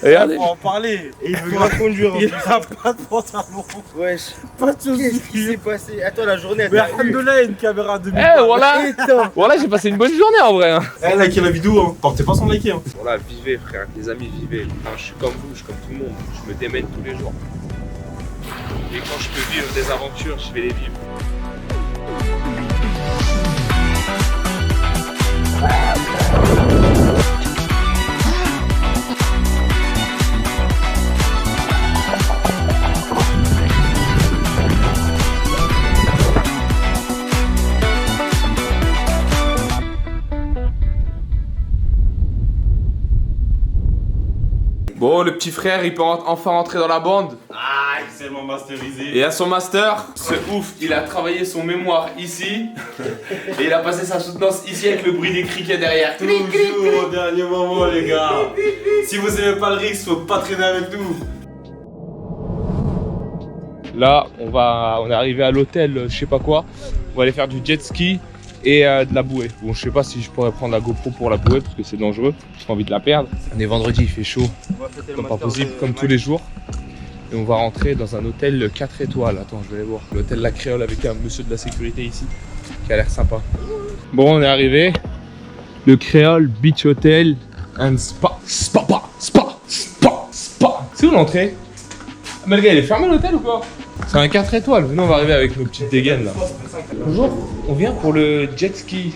Regardez. On va en parler. Et il veut grave conduire. Il a pas de pantalon. Wesh. Pas de Qu'est-ce qui soucis. s'est passé? Attends, la journée, Mais elle t'a eu. alhamdoulilah, une caméra de Eh voilà, j'ai passé une bonne journée en vrai. Hein. Eh, likez la vidéo, hein. Portez pas sans liker. Hein. Voilà, vivez frère, les amis, vivez. Enfin, je suis comme vous, je suis comme tout le monde. Je me démène tous les jours. Et quand je peux vivre des aventures, je vais les vivre. Bon, le petit frère, il peut enfin rentrer dans la bande. Ah, excellent masterisé. Et à son master, ce ouf, il a travaillé son mémoire ici. Et il a passé sa soutenance ici avec le bruit des criquets derrière. Toujours au dernier moment, les gars. Si vous aimez pas le risque, faut pas traîner avec nous. Là, on est arrivé à l'hôtel, je sais pas quoi. On va aller faire du jet ski et de la bouée. Bon, je sais pas si je pourrais prendre la GoPro pour la bouée parce que c'est dangereux. J'ai pas envie de la perdre. On est vendredi, il fait chaud. Comme pas possible, comme tous les jours. Et on va rentrer dans un hôtel 4 étoiles. Attends, je vais aller voir. L'hôtel La Créole avec un monsieur de la sécurité ici qui a l'air sympa. Bon, on est arrivé. Le Créole Beach Hotel and Spa. Spa. C'est où l'entrée? Mais le gars, il est fermé l'hôtel ou quoi? C'est un 4 étoiles. Venez, on va arriver avec nos petites dégaines là. Bonjour, on vient pour le jet ski.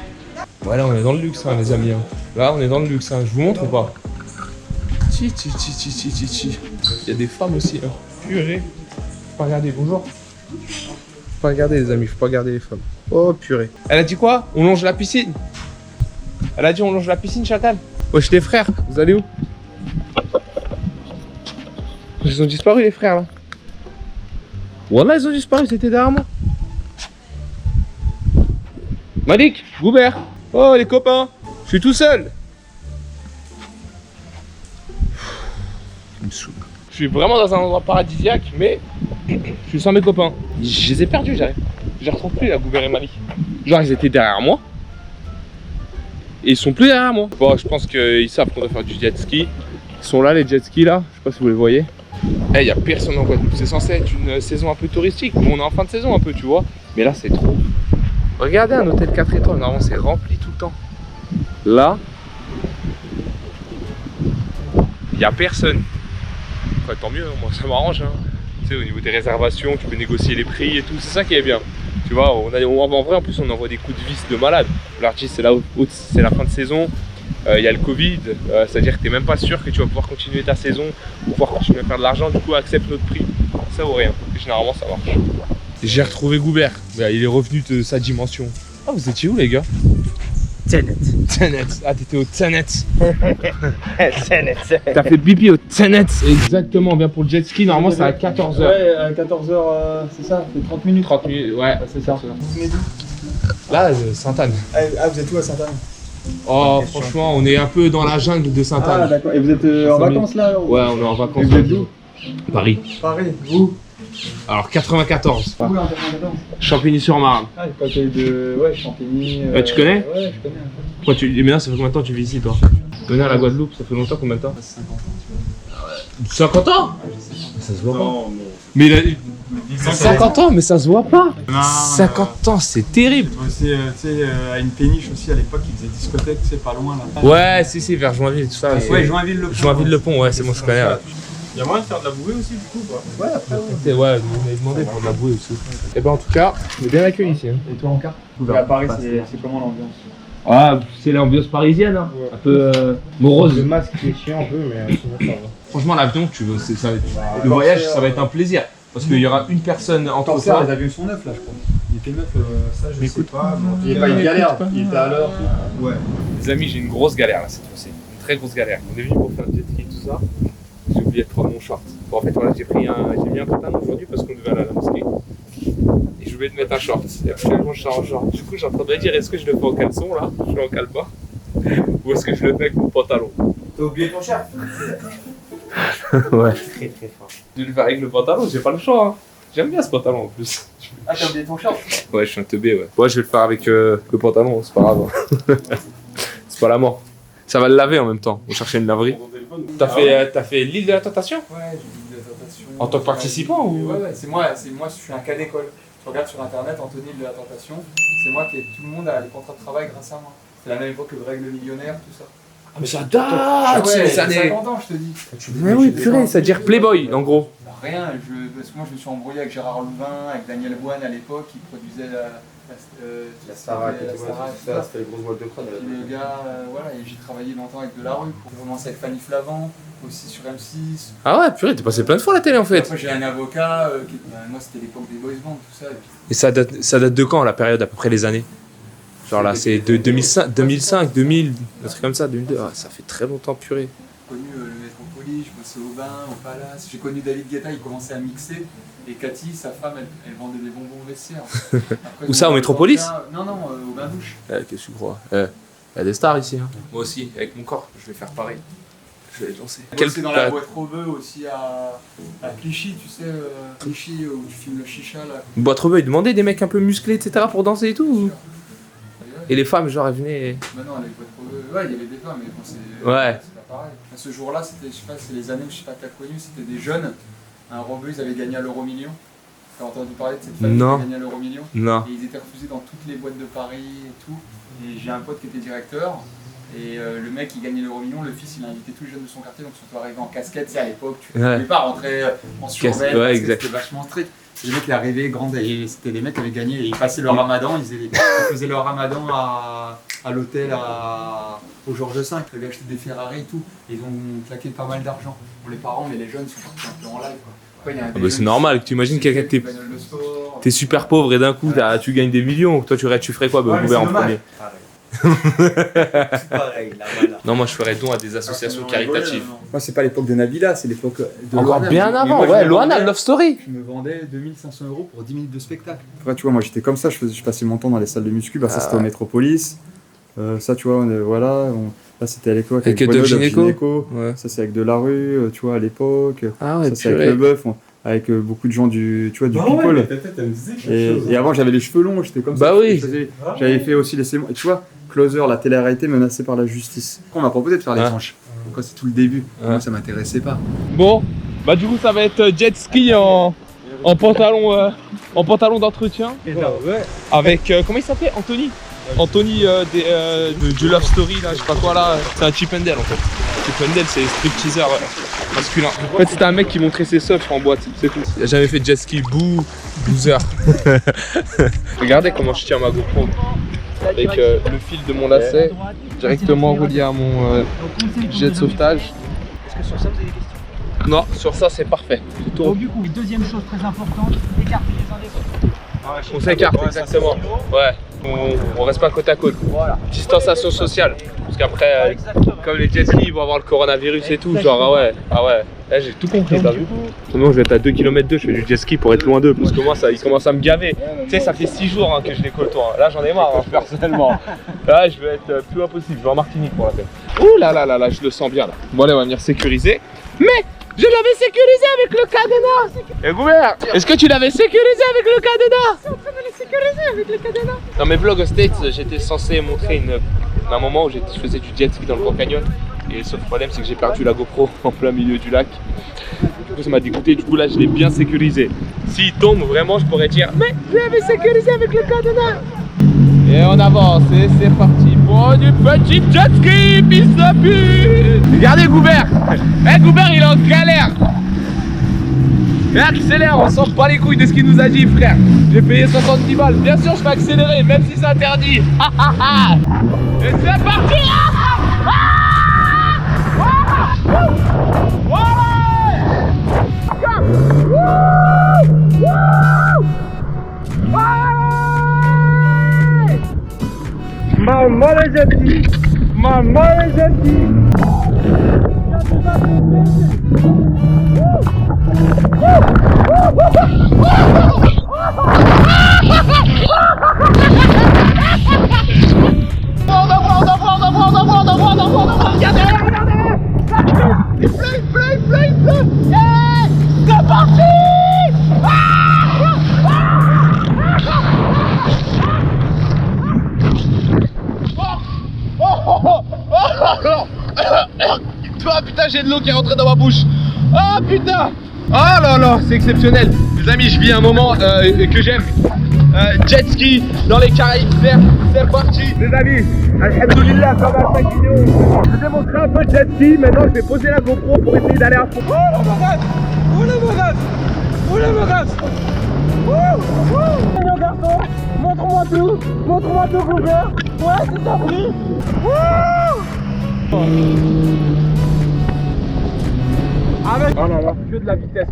Voilà, on est dans le luxe, hein, les amis. Hein. Là, on est dans le luxe. Hein. Je vous montre ou pas? Il y a des femmes aussi. Hein. Purée. Faut pas regarder, bonjour. Faut pas regarder, les amis, faut pas regarder les femmes. Oh, purée. Elle a dit quoi? On longe la piscine. Elle a dit on longe la piscine, chacal. Wesh, les frères, vous allez où? Ils ont disparu, les frères, là. Voilà, ils ont disparu, c'était derrière moi. Malik, Goubert. Oh, les copains, je suis tout seul. Il me saoule. Je suis vraiment dans un endroit paradisiaque, mais je suis sans mes copains. Je les ai perdus, j'arrive. Je les retrouve plus, là, Goubert et Malik. Genre, ils étaient derrière moi. Et ils sont plus derrière moi. Bon, je pense qu'ils savent qu'on doit faire du jet ski. Ils sont là, les jet skis, là. Je sais pas si vous les voyez. Eh, y a personne en Guadeloupe. C'est censé être une saison un peu touristique. Bon, on est en fin de saison un peu, tu vois. Mais là, c'est trop. Regardez un hôtel 4 étoiles. Normalement, c'est rempli tout le temps. Là, il y a personne. Enfin, tant mieux, moi, ça m'arrange. Hein. Tu sais, au niveau des réservations, tu peux négocier les prix et tout. C'est ça qui est bien. Tu vois, en vrai, en plus, on envoie des coups de vis de malade. L'artiste, c'est la fin de saison. Il y a le Covid, c'est-à-dire que tu n'es même pas sûr que tu vas pouvoir continuer ta saison ou pouvoir continuer à faire de l'argent, du coup accepte notre prix, ça vaut rien, et généralement ça marche. J'ai retrouvé Goubert, il est revenu de sa dimension. Ah, vous étiez où les gars? Tenet. Ah, t'étais au Tenet. Tenet. T'as fait pipi au Tenet. Exactement, on vient pour le jet ski, normalement c'est à 14h. Ouais, à 14h, c'est ça, c'est 30 minutes. 30 minutes, ouais, c'est ça. Vous venez d'où? Là, Sainte-Anne. Ah, vous êtes où à Sainte-Anne? Oh, franchement, on est un peu dans la jungle de Sainte-Anne. Ah, d'accord. Et vous êtes en vacances là? Ouais, on est en vacances. Et vous êtes d'où? Paris. Paris. Vous? Alors 94. Où là en 94? Champigny-sur-Marne. Ah, du côté de. Ouais, Champigny. Ouais, tu connais? Ouais, je connais un peu. Pourquoi maintenant, ça fait combien de temps que tu vis ici, toi? Venir à la Guadeloupe, ça fait longtemps, combien de temps? 50 ans, tu vois. 50 ans? Ouais, je sais pas. Ça se voit pas. Non, Mais il a 50 ans, mais ça se voit pas. Non, 50 ans, c'est terrible. Aussi, tu sais, à une péniche aussi à l'époque, ils faisaient discothèque, tu sais, pas loin là. Ouais, si, vers Joinville et tout ça. Ouais, Joinville-le-Pont. Joinville-le-Pont, ouais, c'est bon, je connais. Ouais, Y'a moyen de faire de la bouée aussi, du coup, quoi. Ouais, après, ouais. on m'avait demandé pour de la bouée aussi. Et ben en tout cas, on est bien accueillis ici. Hein. Et toi en carte? À Paris, c'est comment l'ambiance? Ah, c'est l'ambiance parisienne, hein. Ouais. Un peu morose. Le masque qui est chiant un peu, mais sinon ça va. Franchement, l'avion, le voyage, ça va être un plaisir. Parce qu'il y aura une personne entre Corsair, toi. les avions sont neufs là, je crois. Il était neuf, ça je sais pas. Il est pas une galère, il était à l'heure. Ouais. Les amis, j'ai une grosse galère là cette fois-ci. Une très grosse galère. On est venu pour faire le jet ski tout ça. J'ai oublié de prendre mon short. Bon, en fait, voilà, j'ai mis un pantalon aujourd'hui parce qu'on devait aller à la mosquée. Et j'ai oublié de mettre un short. Et actuellement, je suis en short. Du coup, j'ai en train de me dire est-ce que je le fais en caleçon là? Je suis en calbar. Ou est-ce que je le fais avec mon pantalon? T'as oublié ton chef? Ouais. Très très fort. Je vais le faire avec le pantalon, j'ai pas le choix. Hein. J'aime bien ce pantalon en plus. Ah, t'as oublié ton short? Ouais, je suis un teubé, ouais. Ouais, je vais le faire avec le pantalon, c'est pas grave. C'est pas la mort. Ça va le laver en même temps. On cherchait une laverie. T'as fait l'île de la tentation? Ouais, j'ai vu de la tentation. En tant que participant ou? Ouais, c'est moi, je suis un cas d'école. Tu regardes sur internet Anthony de la tentation, c'est moi qui ai tout le monde a les contrats de travail grâce à moi. C'est la même époque que Greg le millionnaire, tout ça. Ah mais ça date, c'est les années. 50 ans, je te dis. Mais oui, purée, ça veut dire Playboy en gros. Bah, rien, parce que moi je me suis embrouillé avec Gérard Louvain, avec Daniel Boine à l'époque, qui produisait La Starac et tout ça, c'était les grosses boîtes de prod. Et puis le gars, voilà, et j'ai travaillé longtemps avec Delarue pour commencer avec Fanny Flavant, aussi sur M6. Ah ouais, purée, t'es passé plein de fois à la télé en fait. Après j'ai un avocat, moi c'était l'époque des boys bands, tout ça. Et puis, Et ça date de quand la période, à peu près les années? Genre là, c'est de 2005, 2000, un truc comme ça, 2002. Ah, ça fait très longtemps, purée. j'ai connu le Métropolis, je bossais au bain, au Palace. J'ai connu David Guetta, il commençait à mixer. Et Cathy, sa femme, elle vendait des bonbons au vestiaire. Après, Où ça, au Métropolis? Non, au bain douche. Qu'est-ce que tu crois? Il y a des stars ici. Hein. Moi aussi, avec mon corps, je vais faire pareil. Je vais les lancer. C'est dans la boîte Roveux aussi à Clichy, tu sais, Clichy où tu filmes le chicha là. Boîte Rebeu, ils demandaient des mecs un peu musclés, etc. pour danser et tout ou... Et les femmes, genre, elles venaient... Bah non, les boîtes Roveux, ouais, il y avait des femmes, mais bon, c'est Ouais. pas pareil. Ce jour-là, c'était, je sais pas, c'est les années où je sais pas que t'as connu, c'était des jeunes. Un Roveux, ils avaient gagné à l'euro million. T'as entendu parler de cette famille qui Non. a gagné à l'euro million? Non. Et ils étaient refusés dans toutes les boîtes de Paris et tout. Et j'ai un pote qui était directeur. Et le mec qui gagnait l'euro million, le fils il a invité tous les jeunes de son quartier, donc ils sont arrivés en casquette, c'est à l'époque, tu ne pouvais pas rentrer en survêt, ouais, parce exact. que c'était vachement strict. Et le mec il est arrivé, grand, et c'était les mecs qui avaient gagné, et ils passaient leur ramadan, ils faisaient leur ramadan à l'hôtel au Georges V, ils avaient acheté des Ferrari et tout, et ils ont claqué pas mal d'argent pour les parents, mais les jeunes sont partis un peu en live. Quoi. Après, il y a un Ah bah c'est normal, tu imagines quelqu'un que t'es super pauvre et d'un coup tu gagnes des millions, toi tu ferais quoi Goubert en premier? Pareil, là, voilà. Non, moi je ferais don à des associations caritatives. Moi c'est pas l'époque de Nabila, c'est l'époque de Encore Loana. bien Mais avant, moi, je ouais, me Loana, vendais- Love Story. Je me vendais 2500 € pour 10 minutes de spectacle. Après, tu vois, moi j'étais comme ça, je passais mon temps dans les salles de muscu. Bah, ça c'était au Métropolis. Ça, tu vois, là c'était à l'époque Avec Bruno Dove de Gynéco. Ouais. Ça c'est avec Delarue, tu vois, à l'époque. Ah ouais, Ça c'est avec Le Bœuf, avec beaucoup de gens du people. Et avant j'avais les cheveux longs, j'étais comme Bah ça. oui. J'avais fait aussi les sémoires. Et tu vois, Closer, la télé-réalité menacée par la justice. On m'a proposé de faire des Ouais. tranches. Quand c'est tout le début. Ouais. Moi ça m'intéressait pas. Bon, bah du coup ça va être jet ski en pantalon d'entretien. Avec, comment il s'appelait? Anthony du Love Story là, je sais pas quoi là, c'est un Chip and Dale en fait. Chip and Dale c'est stripteaser masculin. En fait c'était un mec qui montrait ses surfs en boîte, c'est tout. Il a jamais fait de jet ski, bouh, 12 heures. Regardez comment je tiens ma GoPro. Avec le fil de mon lacet directement relié à mon jet de sauvetage. Est-ce que sur ça vous avez des questions? Non, sur ça c'est parfait. C'est tout. Donc du coup, deuxième chose très importante, écartez les uns des autres. On s'écarte, exactement. Ouais, on reste pas côte à côte. Voilà. Distanciation sociale. Parce qu'après, Exactement. comme les jet skis, ils vont avoir le coronavirus et tout. Genre, ah ouais. Là, j'ai tout compris, t'as vu? Sinon, je vais être à 2 km d'eux, je fais du jet ski pour être loin d'eux. Parce que moi, ils commencent à me gaver. Tu sais, ça fait 6 jours que je les côtoie. Là, j'en ai marre, personnellement. Là, je vais être plus impossible. Je vais en Martinique pour la peine. Ouh là, je le sens bien là. Bon, allez, on va venir sécuriser. Mais je l'avais sécurisé avec le cadenas. Et Goubert, est-ce que tu l'avais sécurisé avec le cadenas? C'est en train de le sécuriser avec le cadenas. Dans mes vlogs aux States, j'étais censé montrer un moment où je faisais du jet ski dans le Grand Canyon. Et le seul problème, c'est que j'ai perdu la GoPro en plein milieu du lac. Du coup, ça m'a dégoûté. Du coup, là, je l'ai bien sécurisé. S'il tombe, vraiment, je pourrais dire mais je l'avais sécurisé avec le cadenas. Et on avance, et c'est parti pour du petit jet ski, fils de pute. Regardez Goubert. Goubert, il est en galère. Et accélère, on s'en bat les couilles de ce qu'il nous a dit, frère. J'ai payé 70 balles. Bien sûr, je vais accélérer, même si c'est interdit. Et c'est parti. Ah putain, j'ai de l'eau qui est rentrée dans ma bouche. Ah putain. Oh là là, c'est exceptionnel. Les amis, je vis un moment que j'aime. Jet ski dans les Caraïbes, c'est parti. Les amis, alhamdoulilah, comme à chaque vidéo, je vais montrer un peu de jet ski. Maintenant, je vais poser la GoPro pour essayer d'aller à fond. Oh la bagasse. Oh la bagasse. Oh la bagasse. Mon garçon, montre-moi tout, Robert. Ouais, c'est ça, pris. Avec... Oh là là, que de la vitesse,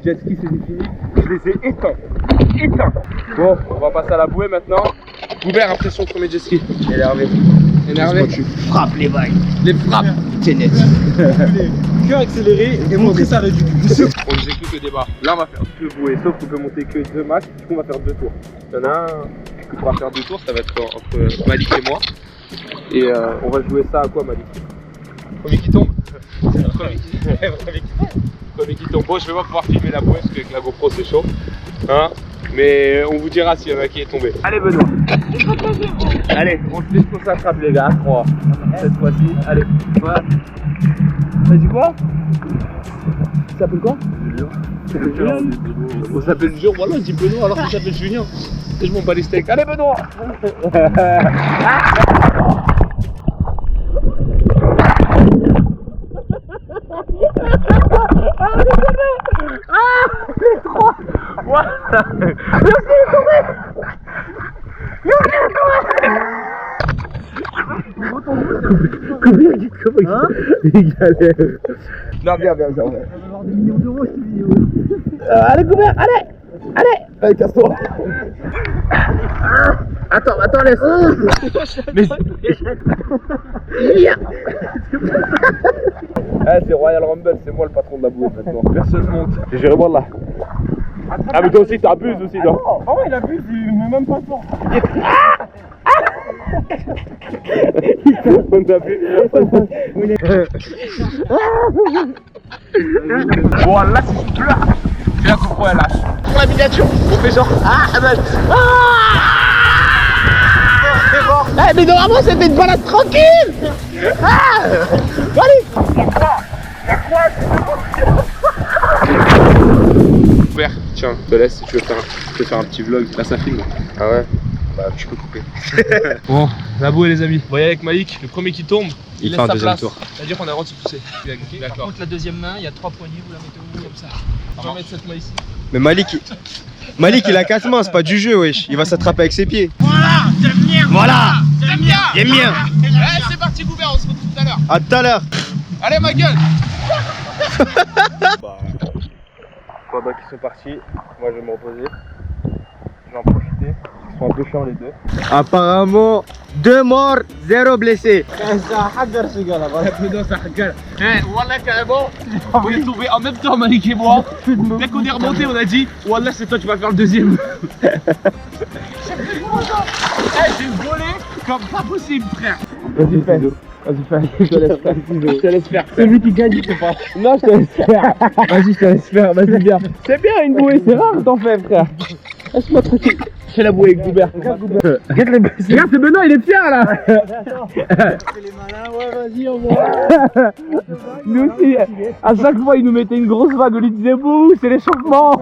jet ski c'est fini. Je les ai éteints. Bon, on va passer à la bouée maintenant. Goubert, impression de premier jet ski. Énervé. Tu frappes les vagues. Les frappes. C'est net. Que accélérer et montrer sa réduction. On nous écoute le débat. Là, on va faire deux bouées, sauf qu'on peut monter que 2 max. Du coup, on va faire 2 tours. Il y en a un qui pourra faire 2 tours, ça va être entre Malik et moi. Et on va jouer ça à quoi, Malik? Premier qui tombe. Premier qui tombe. Bon, je vais pas pouvoir filmer la bouée parce qu'avec la GoPro c'est chaud. Hein, mais on vous dira s'il y en a qui est tombé. Allez, Benoît. Allez, on se laisse qu'on s'attrape, les gars. 3. Cette fois-ci. Allez. Voilà. T'as dit quoi? Ça s'appelle quoi? On s'appelle Julien. Voilà, je dis Benoît alors qu'il s'appelle Julien. Et je m'en bats les steaks. Allez, Benoît. Non, viens. On va avoir des millions d'euros cette vidéo. Allez, Goubert, allez, casse-toi. Attends, laisse. Mais... c'est Royal Rumble, c'est moi le patron de la bouée maintenant. Personne monte. Et je vais revoir là. Ah, mais toi aussi, t'abuses aussi, là. Oh, il abuse, il met même pas le temps. On t'abuse. Bon, là, si je pleure, c'est la GoPro, elle lâche. Pour la miniature, on fait genre. Ahmed. C'est bon. Eh, mais normalement, c'était une balade tranquille. Allez. Super, tiens, je te laisse si tu veux faire un petit vlog. Là, ça filme. Ah ouais? Bah, tu peux couper. Bon, la bouée, les amis. Vous voyez avec Malik, le premier qui tombe, il fait un deuxième tour. C'est-à-dire qu'on a le droit de se pousser. Par D'accord. contre, la deuxième main, il y a 3 poignées, vous la mettez où comme ça. On va mettre cette main ici. Mais Malik il a 4 mains, c'est pas du jeu, wesh. Il va s'attraper avec ses pieds. Voilà. J'aime bien. Allez, c'est parti, Goubert, on se retrouve tout à l'heure. À tout à l'heure. Allez, ma gueule. Pendant qu'ils sont partis, moi je vais me reposer. Je vais en profiter. Ils sont un peu chiants les deux. Apparemment, 2 morts, 0 blessés. Wallah, carrément, on est tombé en même temps, Malik et moi. Dès qu'on est remonté, on a dit Wallah, c'est toi, tu vas faire le deuxième. J'ai volé comme pas possible, frère. Vas-y, fais. Je te laisse faire. C'est lui qui gagne, c'est pas. Non, je te laisse faire. Vas-y, je te laisse faire. Vas-y, bien. C'est bien une bouée, c'est rare d'en faire, frère. Laisse-moi tranquille. Fais la bouée avec Goubert. Regarde, c'est Benoît, il est fier là. C'est les malins, ouais, vas-y, on voit. Nous aussi, à chaque fois, il nous mettait une grosse vague. On lui disait bouh, c'est l'échauffement.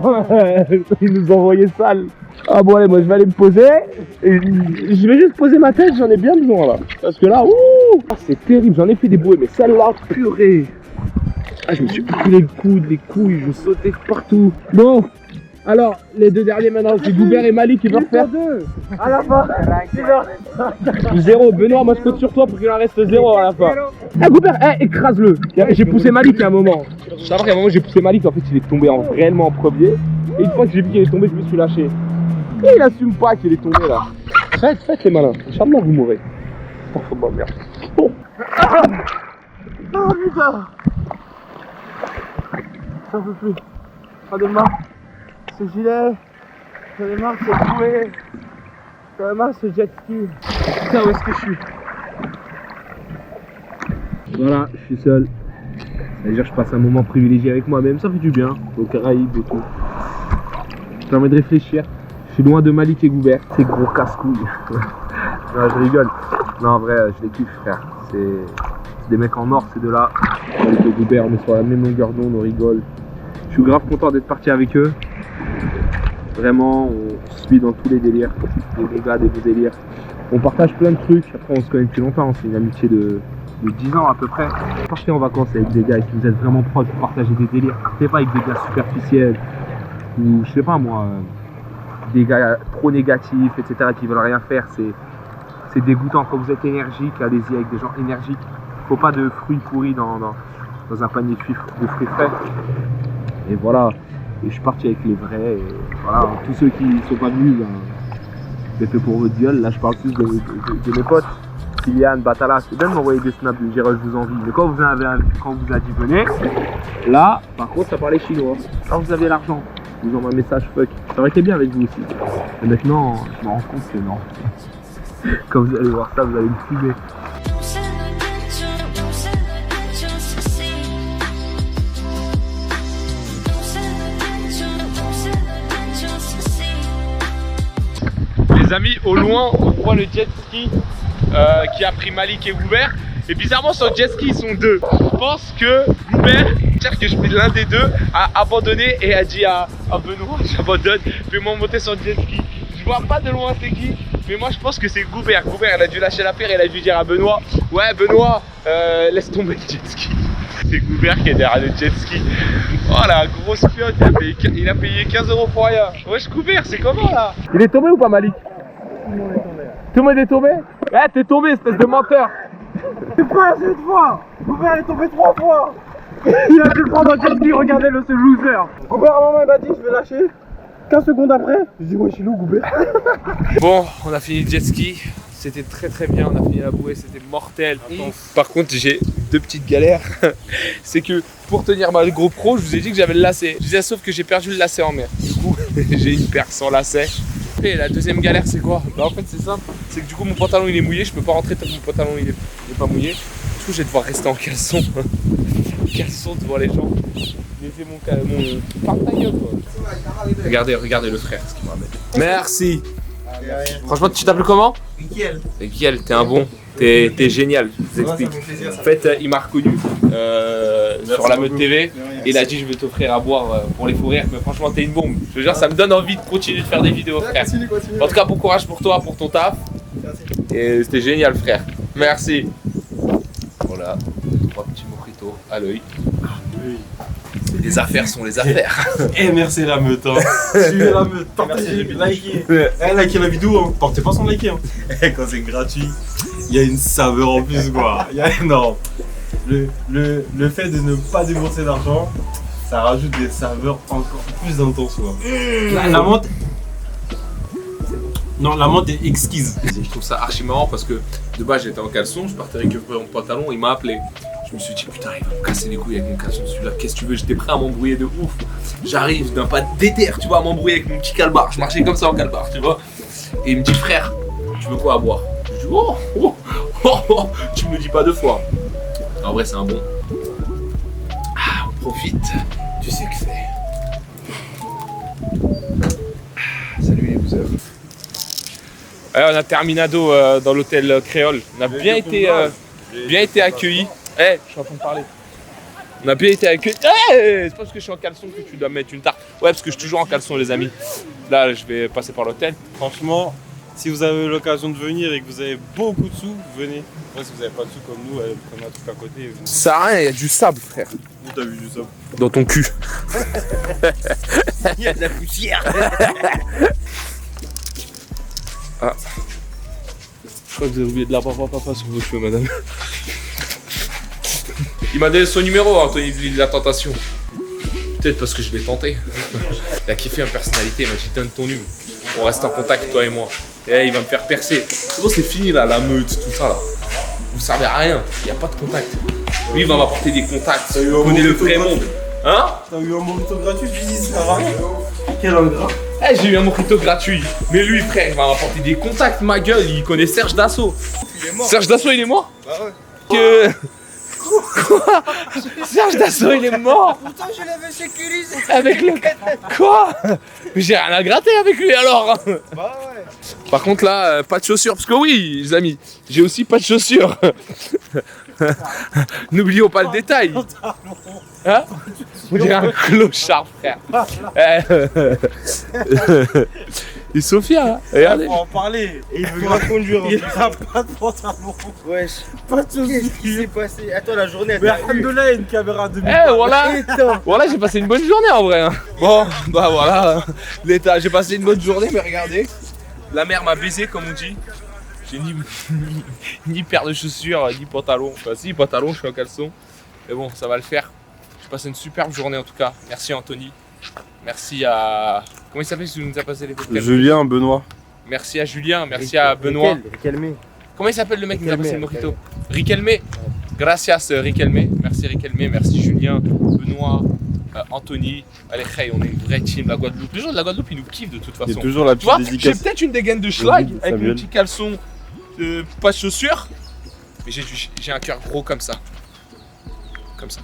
Il nous envoyait sale. Ah bon, allez, moi je vais aller me poser. Et je vais juste poser ma tête, j'en ai bien besoin là. Parce que là, ouh, c'est terrible. J'en ai fait des bouées, mais celle-là, purée. Ah, je me suis pris les coudes, les couilles, je sautais partout. Bon. Alors, les deux derniers maintenant, c'est Goubert et Malik qui vont refaire. À la fin, 0. Benoît, moi je compte sur toi pour qu'il en reste 0 à la fin. Eh Goubert, écrase-le. J'ai poussé Malik à un moment. Je sais pas qu'à un moment j'ai poussé Malik, en fait il est tombé réellement en premier. Et une fois que j'ai vu qu'il est tombé, je me suis lâché. Et il assume pas qu'il est tombé là. Faites les malins. Inch'Allah vous mourrez. Oh bah merde. Oh putain. Ça peut plus. Pas de marre. Ce gilet, j'en ai marre de cette bouée, j'en ai marre de ce jet ski. Putain, où est-ce que je suis? Voilà, je suis seul. C'est-à-dire que je passe un moment privilégié avec moi-même, ça fait du bien, aux Caraïbes et tout. Ça permet de réfléchir. Je suis loin de Malik et Goubert, c'est gros casse-couilles. Non, je rigole. Non, en vrai, je les kiffe, frère. C'est C'est des mecs en or, ces deux-là. Avec le Goubert, on est sur la même longueur d'onde, on rigole. Je suis grave content d'être parti avec eux. Vraiment, on se suit dans tous les délires. Des gars, des beaux délires. On partage plein de trucs. Après, on se connaît depuis longtemps. C'est une amitié de 10 ans à peu près. Partez en vacances avec des gars avec qui vous êtes vraiment proches pour partager des délires. Partez pas avec des gars superficiels. Ou je sais pas moi, des gars trop négatifs, etc. qui veulent rien faire. C'est dégoûtant. Quand vous êtes énergique, allez-y avec des gens énergiques. Faut pas de fruits pourris dans un panier de fruits frais. Et voilà. Et je suis parti avec les vrais. Et voilà. Tous ceux qui sont pas venus, ben, c'est fait pour votre gueule. Là, je parle plus de mes potes. Kylian, Batala, c'est bien de m'envoyer des snaps de Gérald, je vous envie. Mais quand vous a dit venez, là, par contre, ça parlait chinois. Quand vous avez l'argent, je vous envoie un message fuck. Ça aurait été bien avec vous aussi. Mais maintenant, je me rends compte que non. Quand vous allez voir ça, vous allez me fumer. Les amis, au loin, on voit le jet ski qui a pris Malik et Goubert. Et bizarrement, sur le jet ski, ils sont deux. Je pense que Goubert, c'est-à-dire que je fais l'un des deux, a abandonné et a dit à Benoît, j'abandonne, fais-moi monter sur le jet ski. Je vois pas de loin c'est qui, mais moi je pense que c'est Goubert. Goubert, elle a dû lâcher l'affaire et elle a dû dire à Benoît, ouais Benoît, laisse tomber le jet ski. C'est Goubert qui est derrière le jet ski. Oh la grosse piote, il a payé 15 € pour rien. Wesh Goubert, c'est comment là? Il est tombé ou pas Malik? Tout le monde est tombé? Eh, t'es tombé, espèce de menteur! C'est pas cette fois. Goubert est tombé 3 fois. Il a pu le prendre en jet ski, regardez-le, ce loser. Goubert à un moment il m'a dit je vais lâcher. 15 secondes après, je dis ouais, je suis loup Goubert. Bon, on a fini le jet ski. C'était très bien, on a fini la bouée, c'était mortel. Par contre, j'ai deux petites galères. C'est que pour tenir ma GoPro, je vous ai dit que j'avais le lacet. Je disais sauf que j'ai perdu le lacet en mer. Du coup, j'ai une paire sans lacet. Et la deuxième galère, c'est quoi? Bah en fait, c'est simple. C'est que du coup, mon pantalon il est mouillé. Je peux pas rentrer tant que mon pantalon il est pas mouillé. Du coup, je vais devoir rester en caleçon. Caleçon devant les gens. Laissez mon parle ta gueule quoi. Regardez le frère, ce qu'il me ramène. Merci. Franchement, tu t'appelles comment? Mickaël, t'es un bon, t'es génial, je vous explique. En fait, il m'a reconnu sur la Meute TV et il a dit je vais t'offrir à boire pour les fous rires, mais franchement t'es une bombe. Je veux dire, ça me donne envie de continuer de faire des vidéos frère. En tout cas, bon courage pour toi, pour ton taf. Et c'était génial frère, merci. Voilà, 3 petits mojitos à l'œil. Les affaires sont les affaires. Eh merci la meute hein. Suivez la meute, partagez, likez. Likez la vidéo, hein. Portez pas sans liker hein. Quand c'est gratuit, il y a une saveur en plus quoi. Non. Le fait de ne pas débourser d'argent, ça rajoute des saveurs encore plus intenses quoi. La menthe. Non, la menthe est exquise. Je trouve ça archi marrant parce que de base j'étais en caleçon, je partais récupérer mon pantalon, il m'a appelé. Je me suis dit putain il va me casser les couilles avec mon caleçon celui-là, qu'est-ce que tu veux, j'étais prêt à m'embrouiller de ouf. J'arrive d'un pas déter, tu vois, à m'embrouiller avec mon petit calbar, je marchais comme ça en calbar, tu vois. Et il me dit frère, tu veux quoi à boire? Je dis oh, tu me le dis pas deux fois. En vrai c'est un bon. Ah, on profite du succès. Salut les losers. Ouais, on a terminado dans l'hôtel Créole. On a bien été accueillis. Eh, je suis en train de parler. On a bien été accueillis. C'est pas parce que je suis en caleçon que tu dois mettre une tarte. Ouais, parce que je suis toujours en caleçon, les amis. Là, je vais passer par l'hôtel. Franchement, si vous avez l'occasion de venir et que vous avez beaucoup de sous, venez. Moi, si vous n'avez pas de sous comme nous, on a tout à côté. Venez. Ça sert à rien, il y a du sable, frère. Où t'as vu du sable? Dans ton cul. Il y a de la poussière. Ah. Je crois que vous avez oublié de la papa sur vos cheveux, madame. Il m'a donné son numéro, Anthony de la tentation. Peut-être parce que je l'ai tenté. Il a kiffé en personnalité, il m'a dit donne ton numéro. On reste en contact, toi et moi. Et il va me faire percer. C'est bon, c'est fini là, la meute, tout ça là. Vous servez à rien, il n'y a pas de contact. Lui, il va m'apporter des contacts. Il connaît le vrai monde. Hein? T'as eu un mojito gratuit, tu dis ça va rien. Quel ingrat. Eh, j'ai eu un mojito gratuit. Mais lui, frère, il va m'apporter des contacts, ma gueule. Il connaît Serge Dassault. Il est mort. Serge Dassault, il est mort? Bah ouais. Que... Quoi? Serge Dassault, il est mort? Pourtant, je l'avais sécurisé. Avec le... Quoi? Mais j'ai rien à gratter avec lui alors. Bah ouais. Par contre là, pas de chaussures. Parce que oui, les amis, j'ai aussi pas de chaussures. N'oublions pas le détail. Hein? On dirait un clochard, frère. Ils sont fiers, hein? Regardez. Faut en parler. Et il veut grave conduire. Il a pas de pantalon. Wesh. Pas de Qu'est-ce qui s'est soucis. passé? Attends, la journée. Mais elle t'a eu. alhamdoulilah, il y a une caméra de Voilà. Voilà, j'ai passé une bonne journée en vrai. Hein. Bon, bah voilà. L'état, j'ai passé une bonne journée, mais regardez. La mer m'a baisé, comme on dit. J'ai ni paire de chaussures, ni pantalon. Enfin, si, pantalon, je suis en caleçon. Mais bon, ça va le faire. J'ai passé une superbe journée en tout cas. Merci Anthony. Merci à. Comment il s'appelle si tu nous as passé les photos? Julien, Benoît. Merci à Julien, merci à Benoît. Calmez. Comment il s'appelle le mec qui nous a passé le Riquelme. mojito? Riquelme. Gracias Riquelme. Merci Riquelme, merci Julien, Benoît, Anthony. Allez, hey, on est une vraie team, la Guadeloupe. Les gens de la Guadeloupe, ils nous kiffent de toute Il y façon. a toujours la Tu vois, petite j'ai dédicace. peut-être une dégaine de schlag avec Samuel. mon petit caleçon, pas de chaussures, mais j'ai un cœur gros comme ça. Comme ça.